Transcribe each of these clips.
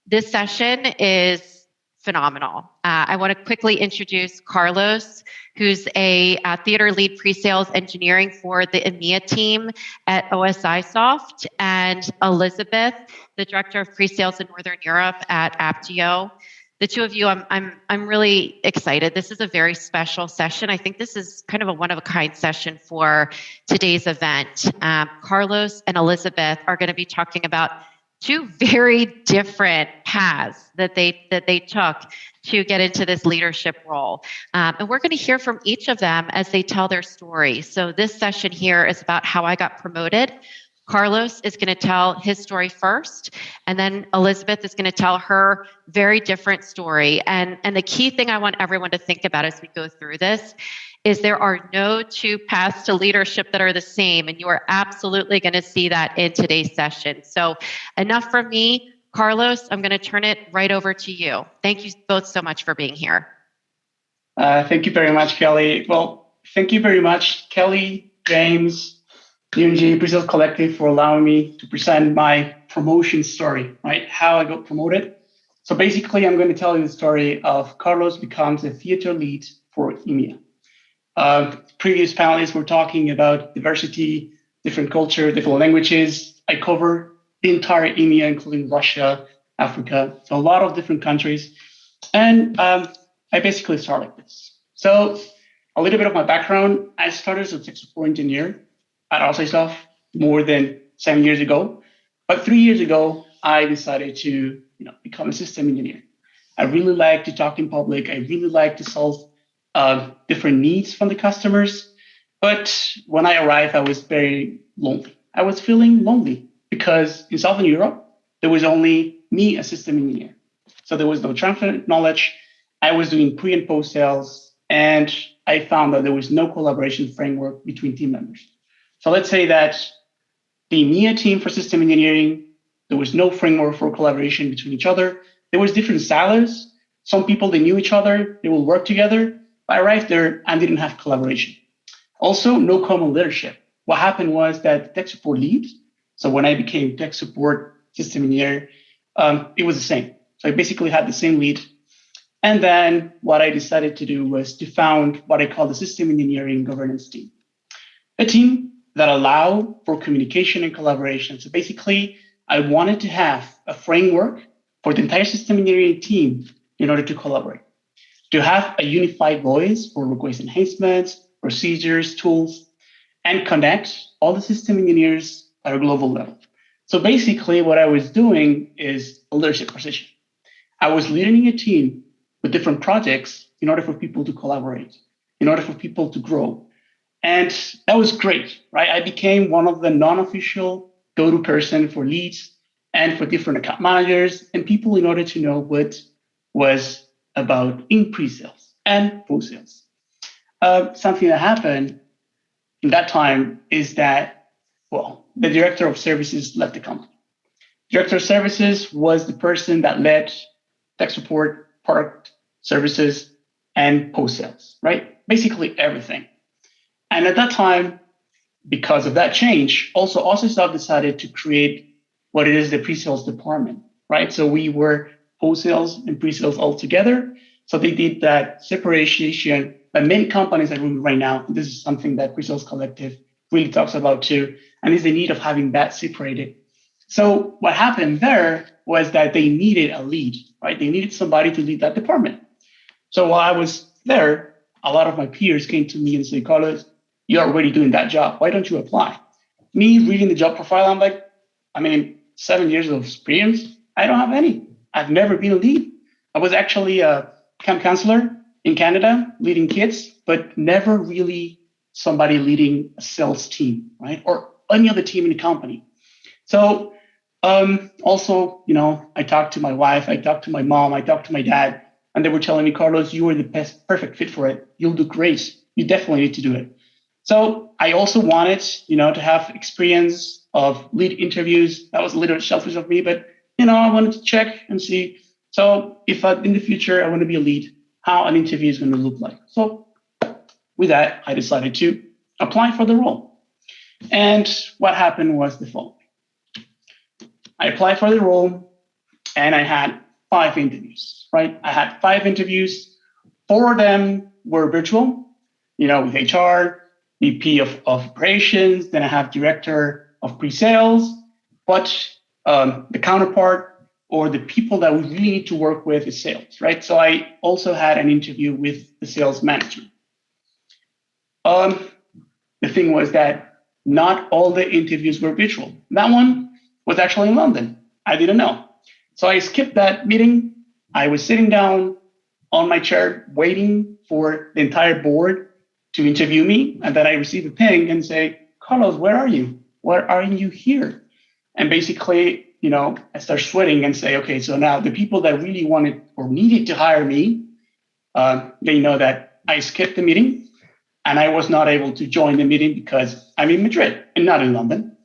This session is phenomenal. I want to quickly introduce Carlos, who's a theater lead pre-sales engineering for the EMEA team at OSI Soft, and Elizabeth, the director of pre-sales in Northern Europe at Aptio. The two of you, I'm really excited. This is a very special session. I think this is kind of a one-of-a-kind session for today's event. Carlos and Elizabeth are going to be talking about two very different paths that they took to get into this leadership role. And we're going to hear from each of them as they tell their story. So this session here is about how I got promoted. Carlos is going to tell his story first, and then Elizabeth is going to tell her very different story. And the key thing I want everyone to think about as we go through this is there are no two paths to leadership that are the same, and you are absolutely going to see that in today's session. So enough from me. Carlos, I'm going to turn it right over to you. Thank you both so much for being here. Thank you very much, Kelly. Well, thank you very much, Kelly, James, UNG PreSales Collective, for allowing me to present my promotion story, right? How I got promoted. So basically, I'm going to tell you the story of Carlos becomes a theater lead for EMEA. Previous panelists were talking about diversity, different culture, different languages. I cover the entire EMEA, including Russia, Africa, so a lot of different countries. And I basically start like this. So a little bit of my background. I started as a tech support engineer at Alsace more than 7 years ago. But 3 years ago, I decided to become a system engineer. I really like to talk in public. I really like to solve different needs from the customers. But when I arrived, I was very lonely. I was feeling lonely because in Southern Europe, there was only me, a system engineer. So there was no transfer knowledge. I was doing pre and post sales, and I found that there was no collaboration framework between team members. So let's say that the EMEA team for system engineering, there was no framework for collaboration between each other. There was different silos. Some people, they knew each other. They will work together. I arrived there and didn't have collaboration. Also, no common leadership. What happened was that tech support lead, so when I became tech support system engineer, it was the same. So I basically had the same lead. And then what I decided to do was to found what I call the system engineering governance team, a team that allow for communication and collaboration. So basically, I wanted to have a framework for the entire system engineering team in order to collaborate, to have a unified voice for request enhancements, procedures, tools, and connect all the system engineers at a global level. So basically, what I was doing is a leadership position. I was leading a team with different projects in order for people to collaborate, in order for people to grow. And that was great, right? I became one of the non-official go-to person for leads and for different account managers and people in order to know what was about in pre-sales and post-sales. Something that happened in that time is that, the director of services left the company. Director of services was the person that led tech support, product services, and post-sales, right? Basically everything. And at that time, because of that change, also Alsace decided to create what it is, the pre-sales department, right? So we were post-sales and pre-sales all together. So they did that separation. But many companies are doing right now, this is something that PreSales Collective really talks about too, and is the need of having that separated. So what happened there was that they needed a lead, right? They needed somebody to lead that department. So while I was there, a lot of my peers came to me and said, Carlos, you're already doing that job. Why don't you apply? Me reading the job profile, I'm like, 7 years of experience, I don't have any. I've never been a lead. I was actually a camp counselor in Canada, leading kids, but never really somebody leading a sales team, right? Or any other team in the company. So also, I talked to my wife, I talked to my mom, I talked to my dad, and they were telling me, Carlos, you are the perfect fit for it. You'll do great. You definitely need to do it. So I also wanted, to have experience of lead interviews. That was a little selfish of me, but, I wanted to check and see. So if in the future I want to be a lead, how an interview is going to look like. So with that, I decided to apply for the role. And what happened was the following. I applied for the role and I had 5 interviews, right? I had 5 interviews. 4 of them were virtual, with HR, VP of operations, then I have director of pre-sales. But the counterpart or the people that we really need to work with is sales, right? So I also had an interview with the sales manager. The thing was that not all the interviews were virtual. That one was actually in London. I didn't know. So I skipped that meeting. I was sitting down on my chair waiting for the entire board to interview me. And then I received a ping and say, Carlos, where are you? Why aren't you here? And basically, I start sweating and say, okay, so now the people that really wanted or needed to hire me, they know that I skipped the meeting and I was not able to join the meeting because I'm in Madrid and not in London.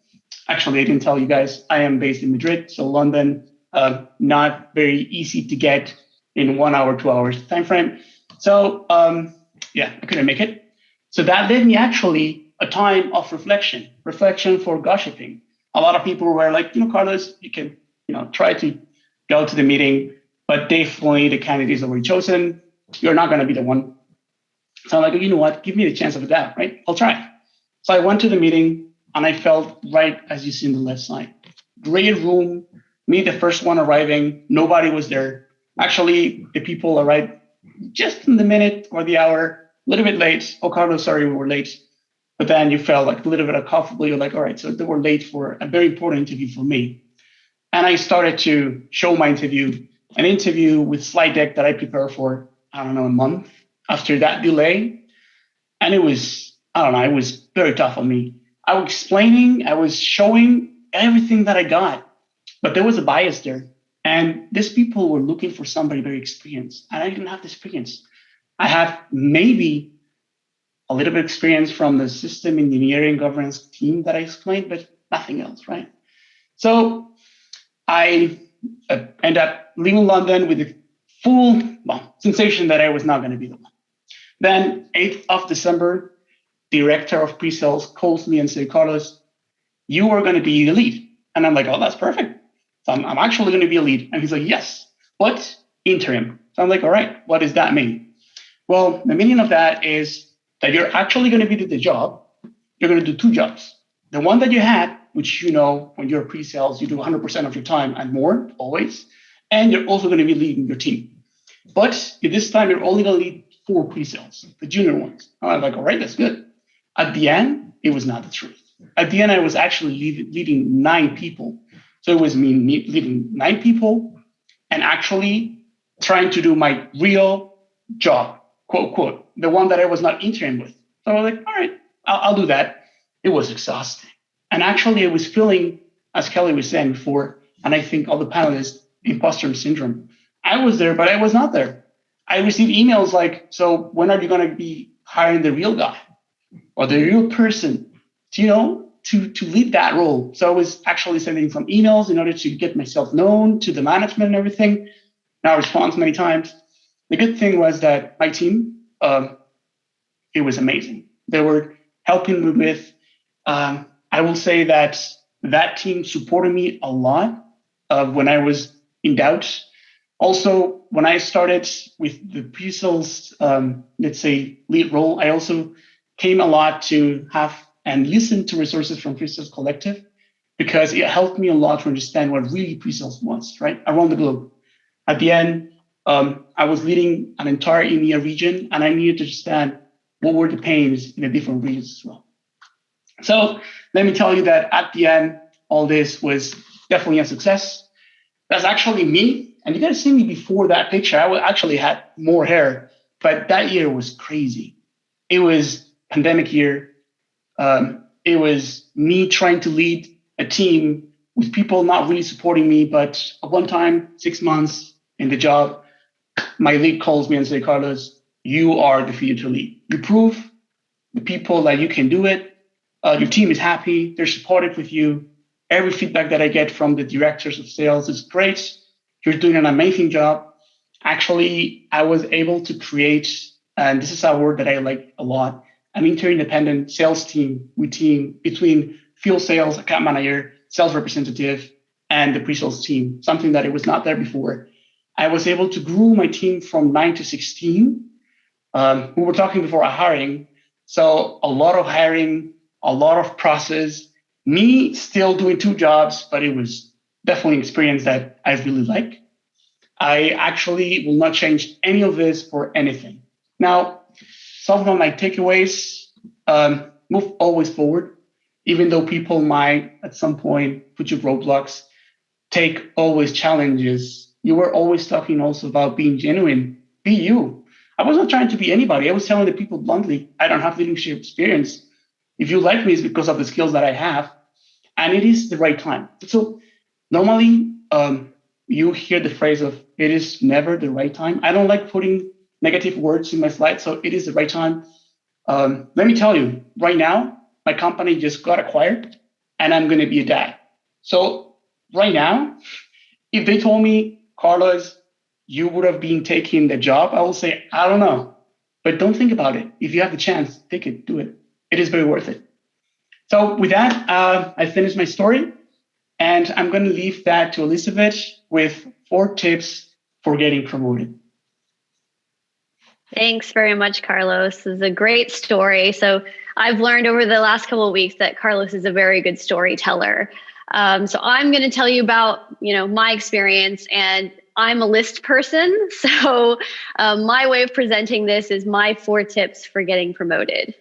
Actually, I didn't tell you guys, I am based in Madrid. So London, not very easy to get in 1 hour, 2 hours time frame. So I couldn't make it. So that led me actually a time of reflection for gossiping. A lot of people were like, Carlos, you can, try to go to the meeting, but definitely the candidates already chosen. You're not going to be the one. So I'm like, you know what? Give me the chance of that, right? I'll try. So I went to the meeting and I felt right as you see on the left side. Great room, me the first one arriving, nobody was there. Actually, the people arrived just in the minute or the hour, a little bit late. Oh, Carlos, sorry, we were late. But then you felt like a little bit uncomfortable. You're like, all right, so they were late for a very important interview for me. And I started to show my interview, an interview with slide deck that I prepared for, a month after that delay. And it was very tough on me. I was explaining, I was showing everything that I got, but there was a bias there. And these people were looking for somebody very experienced. And I didn't have the experience. I have maybe a little bit of experience from the system engineering governance team that I explained, but nothing else, right? So I end up leaving London with the full sensation that I was not going to be the one. Then 8th of December, director of pre-sales calls me and says, Carlos, you are going to be the lead. And I'm like, oh, that's perfect. So I'm actually going to be a lead. And he's like, yes, but interim. So I'm like, all right, what does that mean? Well, the meaning of that is that you're actually going to be doing the job. You're going to do 2 jobs. The one that you had, which when you're pre-sales, you do 100% of your time and more, always. And you're also going to be leading your team. But this time, you're only going to lead 4 pre-sales, the junior ones. And I'm like, all right, that's good. At the end, it was not the truth. At the end, I was actually leading 9 people. So it was me leading 9 people and actually trying to do my real job, quote, quote, the one that I was not interim with. So I was like, all right, I'll do that. It was exhausting. And actually, I was feeling, as Kelly was saying before, and I think all the panelists, imposter syndrome. I was there, but I was not there. I received emails like, so when are you going to be hiring the real guy or the real person to lead that role? So I was actually sending some emails in order to get myself known to the management and everything. Now I respond many times. The good thing was that my team, it was amazing. They were helping me with, I will say that team supported me a lot when I was in doubt. Also, when I started with the pre-sales, let's say, lead role, I also came a lot to have and listen to resources from PreSales Collective because it helped me a lot to understand what really pre-sales was, right, around the globe. At the end, I was leading an entire EMEA region, and I needed to understand what were the pains in the different regions as well. So let me tell you that at the end, all this was definitely a success. That's actually me. And you got to see me before that picture. I actually had more hair, but that year was crazy. It was pandemic year. It was me trying to lead a team with people not really supporting me. But at one time, 6 months in the job, my lead calls me and says, Carlos, you are the future lead. You prove the people that you can do it. Your team is happy. They're supportive with you. Every feedback that I get from the directors of sales is great. You're doing an amazing job. Actually, I was able to create, and this is a word that I like a lot, an interdependent sales team between field sales, account manager, sales representative, and the pre-sales team, something that it was not there before. I was able to grow my team from 9 to 16. We were talking before hiring. So a lot of hiring, a lot of process, me still doing 2 jobs, but it was definitely an experience that I really like. I actually will not change any of this for anything. Now, some of my takeaways, move always forward, even though people might at some point put you roadblocks, take always challenges. You were always talking also about being genuine, be you. I wasn't trying to be anybody. I was telling the people bluntly, I don't have leadership experience. If you like me, it's because of the skills that I have. And it is the right time. So normally, you hear the phrase of it is never the right time. I don't like putting negative words in my slides, so it is the right time. Let me tell you, right now, my company just got acquired and I'm going to be a dad. So right now, if they told me, Carlos, you would have been taking the job, I will say, I don't know. But don't think about it. If you have the chance, take it, do it. It is very worth it. So with that, I finished my story. And I'm going to leave that to Elizabeth with 4 tips for getting promoted. Thanks very much, Carlos. This is a great story. So I've learned over the last couple of weeks that Carlos is a very good storyteller. So I'm going to tell you about, my experience, and I'm a list person. So my way of presenting this is my 4 tips for getting promoted.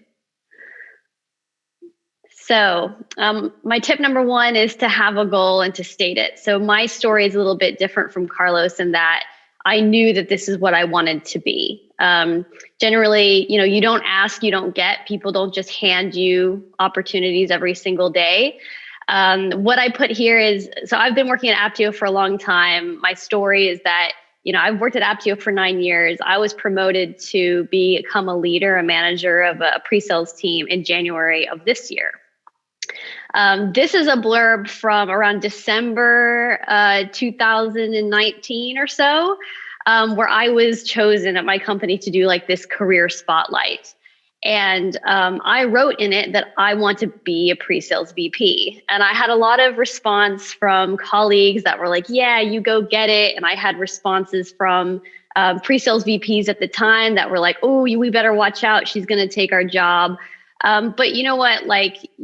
So my tip number 1 is to have a goal and to state it. So my story is a little bit different from Carlos in that I knew that this is what I wanted to be. Generally, you don't ask, you don't get. People don't just hand you opportunities every single day. What I put here is, so I've been working at Aptio for a long time. My story is that, I've worked at Aptio for 9 years. I was promoted to become a leader, a manager of a pre-sales team in January of this year. This is a blurb from around December 2019 or so, where I was chosen at my company to do like this career spotlight. And I wrote in it that I want to be a pre-sales VP. And I had a lot of response from colleagues that were like, yeah, you go get it. And I had responses from pre-sales VPs at the time that were like, oh, we better watch out. She's going to take our job. But you know what,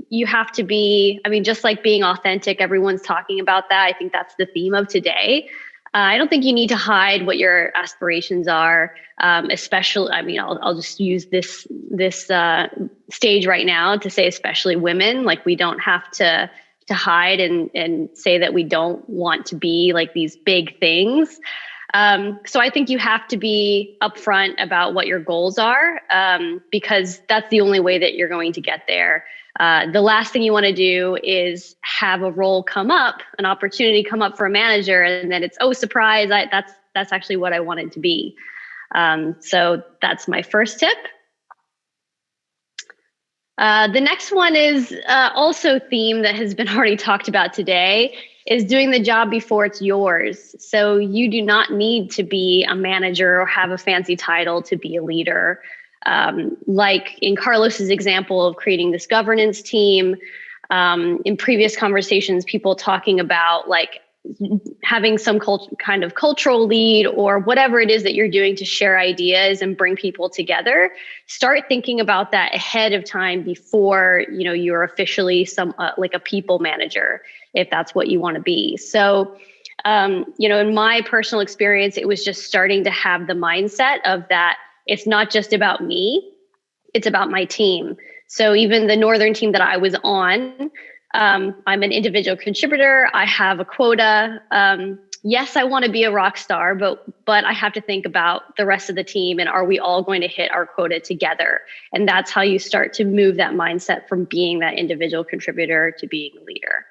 you have to be, just like being authentic, everyone's talking about that. I think that's the theme of today. I don't think you need to hide what your aspirations are, especially, I'll just use this stage right now to say, especially women, we don't have to hide and say that we don't want to be like these big things. So I think you have to be upfront about what your goals are, because that's the only way that you're going to get there. The last thing you want to do is have a role come up, an opportunity come up for a manager, and then it's, oh, surprise, that's actually what I wanted to be. So that's my first tip. The next one is also a theme that has been already talked about today, is doing the job before it's yours. So you do not need to be a manager or have a fancy title to be a leader. Like in Carlos's example of creating this governance team, in previous conversations, people talking about having some kind of cultural lead or whatever it is that you're doing to share ideas and bring people together. Start thinking about that ahead of time before you're officially like a people manager, if that's what you want to be. So in my personal experience, it was just starting to have the mindset of that it's not just about me, it's about my team. So even the Northern team that I was on, I'm an individual contributor. I have a quota. Yes, I want to be a rock star, but I have to think about the rest of the team and are we all going to hit our quota together? And that's how you start to move that mindset from being that individual contributor to being a leader.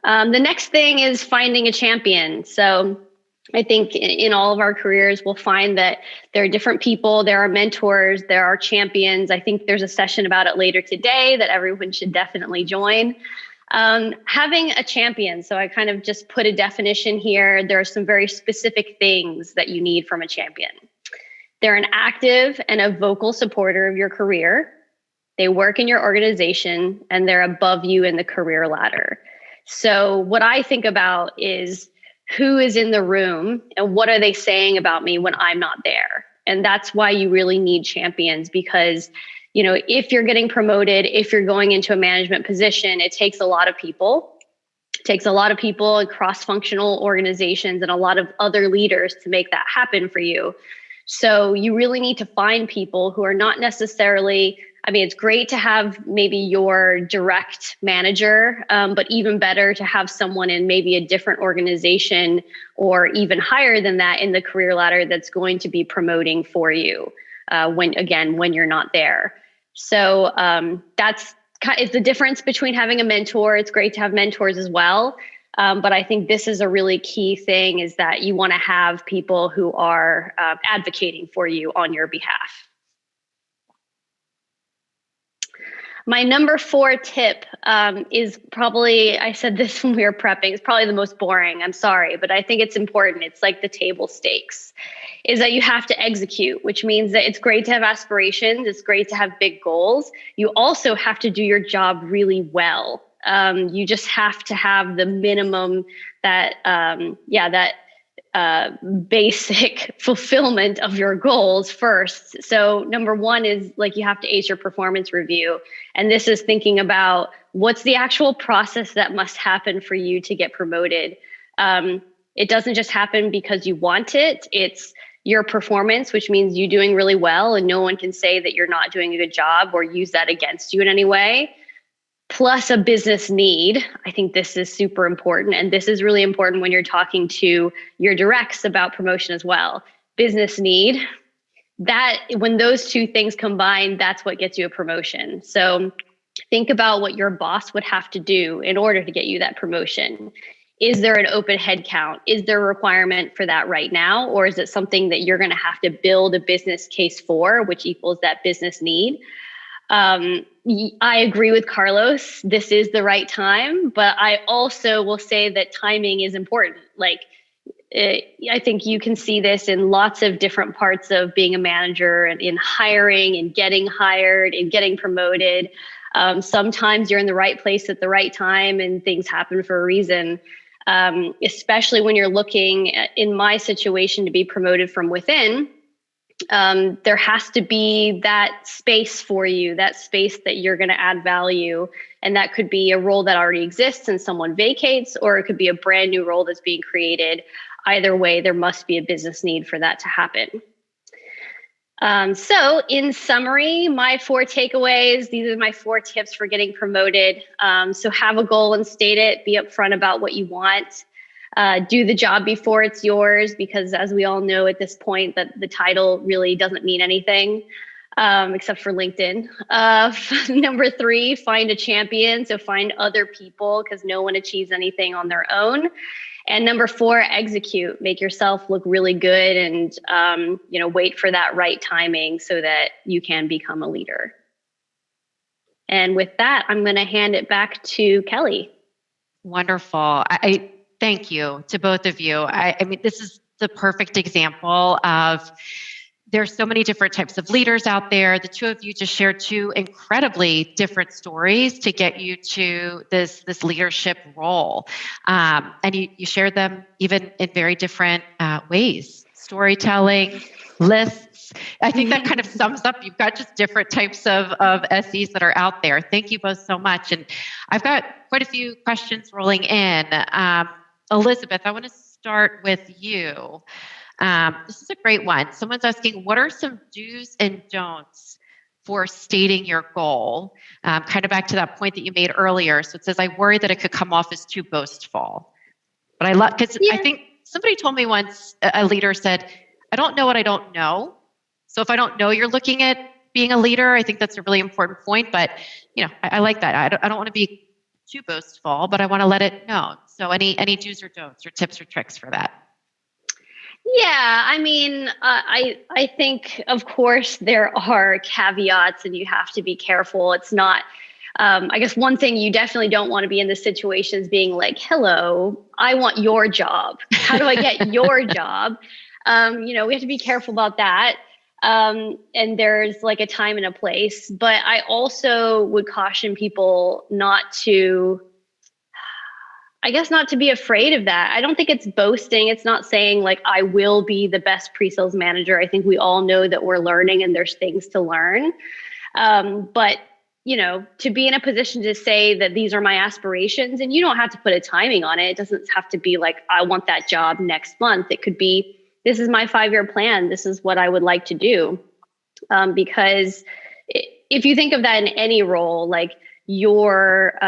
The next thing is finding a champion. So I think in all of our careers, we'll find that there are different people, there are mentors, there are champions. I think there's a session about it later today that everyone should definitely join. Having a champion. So I kind of just put a definition here. There are some very specific things that you need from a champion. They're an active and a vocal supporter of your career. They work in your organization, and they're above you in the career ladder. So what I think about is who is in the room and what are they saying about me when I'm not there? And that's why you really need champions, because if you're getting promoted, if you're going into a management position, it takes a lot of people. It takes a lot of people in cross-functional organizations and a lot of other leaders to make that happen for you. So you really need to find people who are not necessarily, it's great to have maybe your direct manager, but even better to have someone in maybe a different organization or even higher than that in the career ladder that's going to be promoting for you when you're not there. So it's the difference between having a mentor. It's great to have mentors as well. But I think this is a really key thing, is that you want to have people who are advocating for you on your behalf. My number 4 tip is probably, I said this when we were prepping, it's probably the most boring. I'm sorry, but I think it's important. It's like the table stakes, is that you have to execute, which means that it's great to have aspirations. It's great to have big goals. You also have to do your job really well. You just have to have the minimum basic fulfillment of your goals first. So number 1 is you have to ace your performance review. And this is thinking about what's the actual process that must happen for you to get promoted. It doesn't just happen because you want it. It's your performance, which means you doing really well, and no one can say that you're not doing a good job or use that against you in any way. Plus a business need. I think this is super important. And this is really important when you're talking to your directs about promotion as well. Business need, that when those 2 things combine, that's what gets you a promotion. So think about what your boss would have to do in order to get you that promotion. Is there an open head count? Is there a requirement for that right now? Or is it something that you're going to have to build a business case for, which equals that business need? I agree with Carlos. This is the right time, but I also will say that timing is important. I think you can see this in lots of different parts of being a manager, and in hiring and getting hired and getting promoted. Sometimes you're in the right place at the right time and things happen for a reason. Especially when you're looking in my situation to be promoted from within. There has to be that space for you, that space that you're going to add value. And that could be a role that already exists and someone vacates, or it could be a brand new role that's being created. Either way, there must be a business need for that to happen. So in summary, my 4 takeaways, these are my 4 tips for getting promoted. So have a goal and state it, be upfront about what you want. Do the job before it's yours, because as we all know at this point, that the title really doesn't mean anything, except for LinkedIn. Number 3, find a champion. So find other people, because no one achieves anything on their own. And number 4, execute. Make yourself look really good, and wait for that right timing so that you can become a leader. And with that, I'm going to hand it back to Kelly. Wonderful. I thank you to both of you. I mean, this is the perfect example of, there's so many different types of leaders out there. The 2 of you just shared 2 incredibly different stories to get you to this leadership role. And you shared them even in very different ways. Storytelling, lists. I think that kind of sums up, you've got just different types of SEs that are out there. Thank you both so much. And I've got quite a few questions rolling in. Elizabeth, I want to start with you. This is a great one. Someone's asking, what are some do's and don'ts for stating your goal? Kind of back to that point that you made earlier. So it says, I worry that it could come off as too boastful. But I love, because I think somebody told me once, a leader said, I don't know what I don't know. So if I don't know you're looking at being a leader, I think that's a really important point. But I like that. I don't want to be too boastful, but I want to let it know. So any do's or don'ts or tips or tricks for that? Yeah, I mean, I think, of course, there are caveats and you have to be careful. It's not, I guess one thing you definitely don't want to be in this situation is being like, hello, I want your job. How do I get your job? We have to be careful about that. And there's like a time and a place, but I also would caution people not to be afraid of that. I don't think it's boasting. It's not saying like, I will be the best pre-sales manager. I think we all know that we're learning and there's things to learn. But to be in a position to say that these are my aspirations, and you don't have to put a timing on it. It doesn't have to be like, I want that job next month. It could be, this is my 5-year plan. This is what I would like to do. Because if you think of that in any role, like your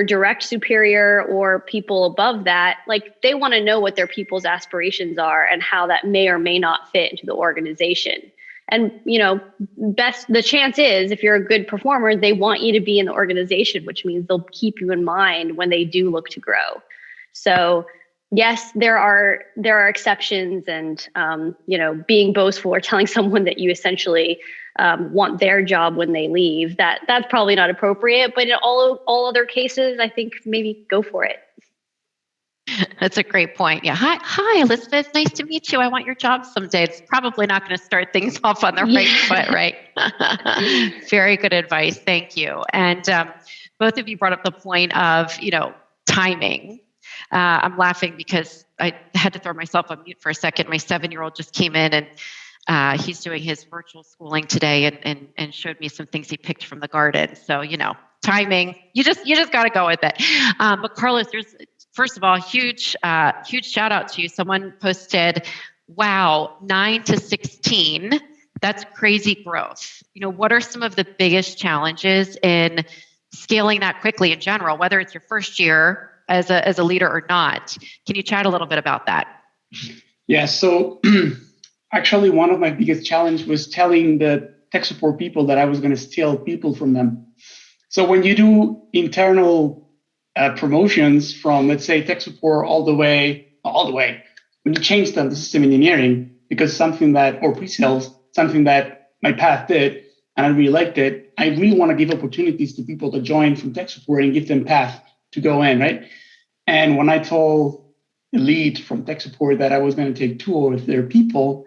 direct superior or people above that, like they want to know what their people's aspirations are and how that may or may not fit into the organization. And, the chance is if you're a good performer, they want you to be in the organization, which means they'll keep you in mind when they do look to grow. So yes, there are exceptions, and, being boastful or telling someone that you essentially want their job when they leave, that's probably not appropriate. But in all other cases, I think maybe go for it. That's a great point. Yeah. Hi, Elizabeth. Nice to meet you. I want your job someday. It's probably not going to start things off on the right foot, right? Very good advice. Thank you. And both of you brought up the point of, timing. I'm laughing because I had to throw myself on mute for a second. My 7-year-old just came in, and he's doing his virtual schooling today, and showed me some things he picked from the garden. So, timing, you just got to go with it. But Carlos, first of all, huge shout out to you. Someone posted, wow, 9 to 16. That's crazy growth. What are some of the biggest challenges in scaling that quickly in general, whether it's your first year as a leader or not? Can you chat a little bit about that? Yeah. So actually, one of my biggest challenge was telling the tech support people that I was going to steal people from them. So when you do internal promotions from, let's say, tech support all the way, when you change the system engineering, because or pre-sales, something that my path did, and I really liked it, I really want to give opportunities to people to join from tech support and give them path to go in, right? And when I told the lead from tech support that I was going to take 2 of their people,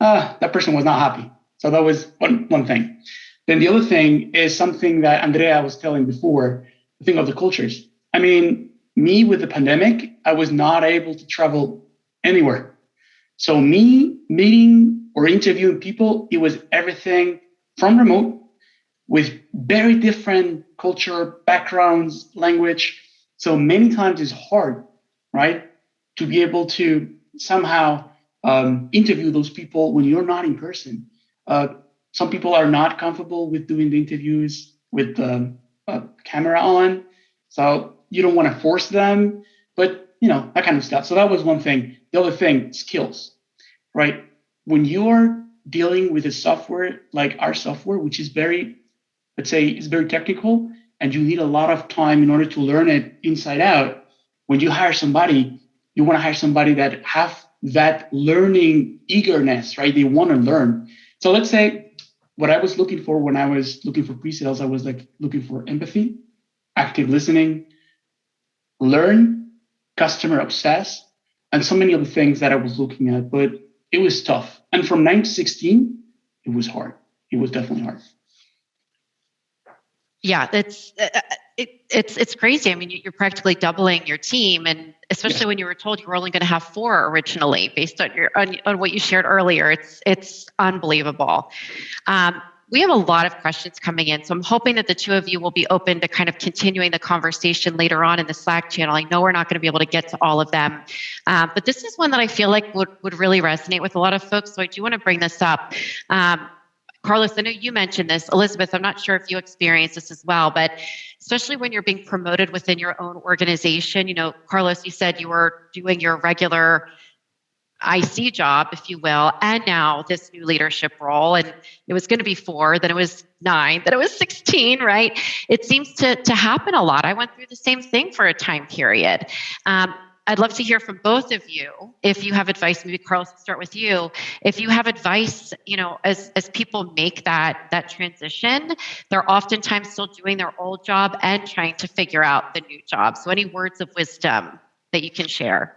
that person was not happy. So that was one thing. Then the other thing is something that Andrea was telling before, the thing of the cultures. I mean, me with the pandemic, I was not able to travel anywhere. So me meeting or interviewing people, it was everything from remote with very different culture, backgrounds, language. So many times it's hard, right, to be able to somehow interview those people when you're not in person. Some people are not comfortable with doing the interviews with the camera on. So you don't want to force them, but that kind of stuff. So that was one thing. The other thing, skills, right? When you're dealing with a software like our software, which is very, let's say, it's very technical, and you need a lot of time in order to learn it inside out. When you hire somebody, you want to hire somebody that have that learning eagerness, right? They want to learn. So let's say what I was looking for when I was looking for pre-sales, I was like looking for empathy, active listening, learn, customer obsessed, and so many other things that I was looking at, but it was tough. And from 9 to 16, it was hard. It was definitely hard. Yeah, it's crazy. I mean, you're practically doubling your team, and especially when you were told you were only going to have 4 originally, based on what you shared earlier. It's unbelievable. We have a lot of questions coming in, so I'm hoping that the 2 of you will be open to kind of continuing the conversation later on in the Slack channel. I know we're not going to be able to get to all of them, but this is one that I feel like would really resonate with a lot of folks. So I do want to bring this up. Carlos, I know you mentioned this. Elizabeth, I'm not sure if you experienced this as well, but especially when you're being promoted within your own organization, Carlos, you said you were doing your regular IC job, if you will, and now this new leadership role, and it was going to be 4, then it was 9, then it was 16, right? It seems to happen a lot. I went through the same thing for a time period. I'd love to hear from both of you. If you have advice, maybe Carlos, let's start with you. If you have advice, as people make that transition, they're oftentimes still doing their old job and trying to figure out the new job. So any words of wisdom that you can share?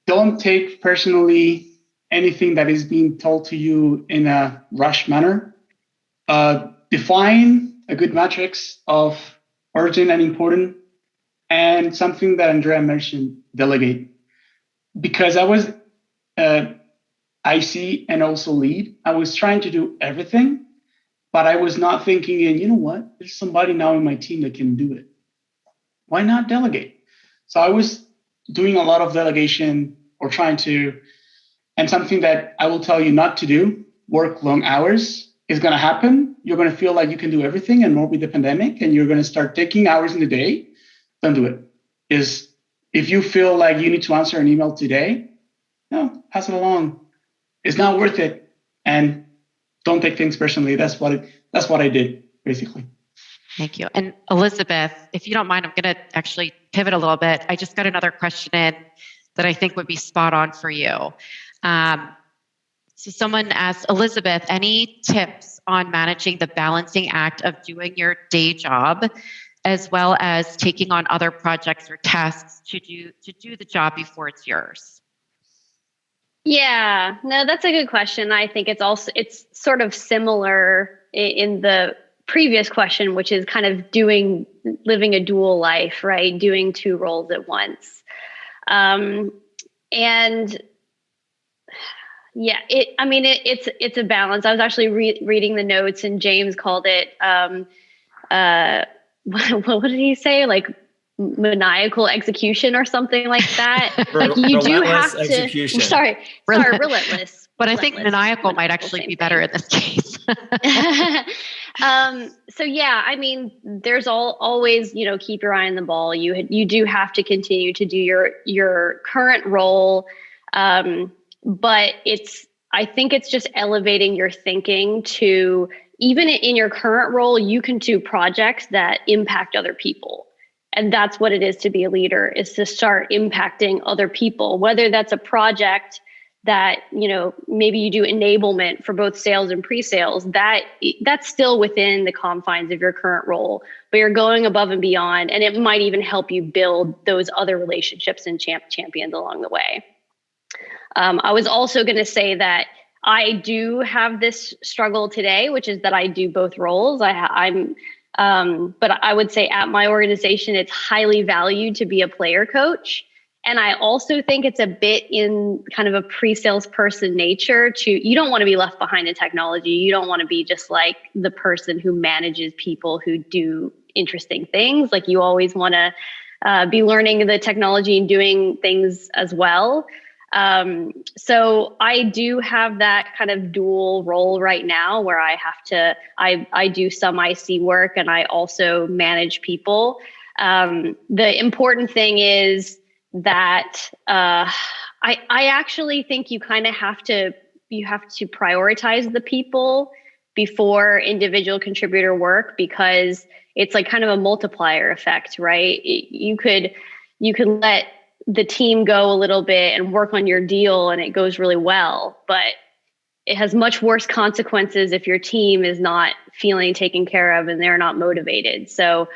Don't take personally anything that is being told to you in a rush manner. Define a good matrix of urgent and important, and something that Andrea mentioned, delegate. Because I was IC and also lead, I was trying to do everything, but I was not thinking in, you know what, there's somebody now in my team that can do it. Why not delegate? So I was doing a lot of delegation or trying to, and something that I will tell you not to do, work long hours, is going to happen. You're going to feel like you can do everything, and more with the pandemic, and you're going to start taking hours in the day. Don't do it. If you feel like you need to answer an email today, no, pass it along. It's not worth it, and don't take things personally. That's what I did, basically. Thank you. And Elizabeth, if you don't mind, I'm going to actually pivot a little bit. I just got another question in that I think would be spot on for you. So someone asked, Elizabeth, any tips on managing the balancing act of doing your day job as well as taking on other projects or tasks to do the job before it's yours? Yeah, no, that's a good question. I think it's sort of similar in the previous question, which is kind of living a dual life, right? Doing two roles at once. And yeah, it's a balance. I was actually reading the notes, and James called it, what did he say? Like maniacal execution or something like that. Like you do have to. Execution. Sorry, relentless. But I think maniacal might actually be better in this case. So yeah, I mean, there's always, keep your eye on the ball. You do have to continue to do your current role, but I think it's just elevating your thinking to, even in your current role, you can do projects that impact other people. And that's what it is to be a leader, is to start impacting other people, whether that's a project that, maybe you do enablement for both sales and pre-sales, that's still within the confines of your current role, but you're going above and beyond, and it might even help you build those other relationships and champions along the way. I was also going to say that I do have this struggle today, which is that I do both roles. But I would say at my organization, it's highly valued to be a player coach. And I also think it's a bit in kind of a pre-sales person nature you don't want to be left behind in technology. You don't want to be just like the person who manages people who do interesting things. Like you always want to be learning the technology and doing things as well. So I do have that kind of dual role right now where I do some IC work and I also manage people. The important thing is that I actually think you kind of have to prioritize the people before individual contributor work, because it's like kind of a multiplier effect, right? You could let the team go a little bit and work on your deal and it goes really well, but it has much worse consequences if your team is not feeling taken care of and they're not motivated. So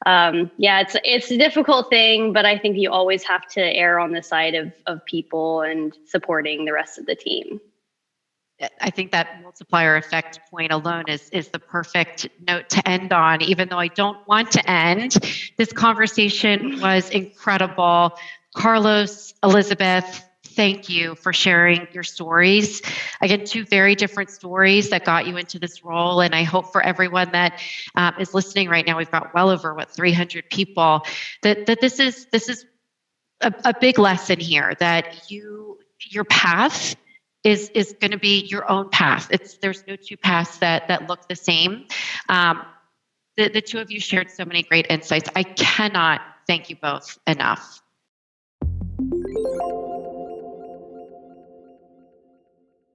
it's a difficult thing, but I think you always have to err on the side of people and supporting the rest of the team. I think that multiplier effect point alone is the perfect note to end on, even though I don't want to end. This conversation was incredible. Carlos, Elizabeth, thank you for sharing your stories. Again, two very different stories that got you into this role. And I hope for everyone that is listening right now, we've got well over 300 people, that this is a big lesson here, that your path is going to be your own path. There's no two paths that look the same. The two of you shared so many great insights. I cannot thank you both enough.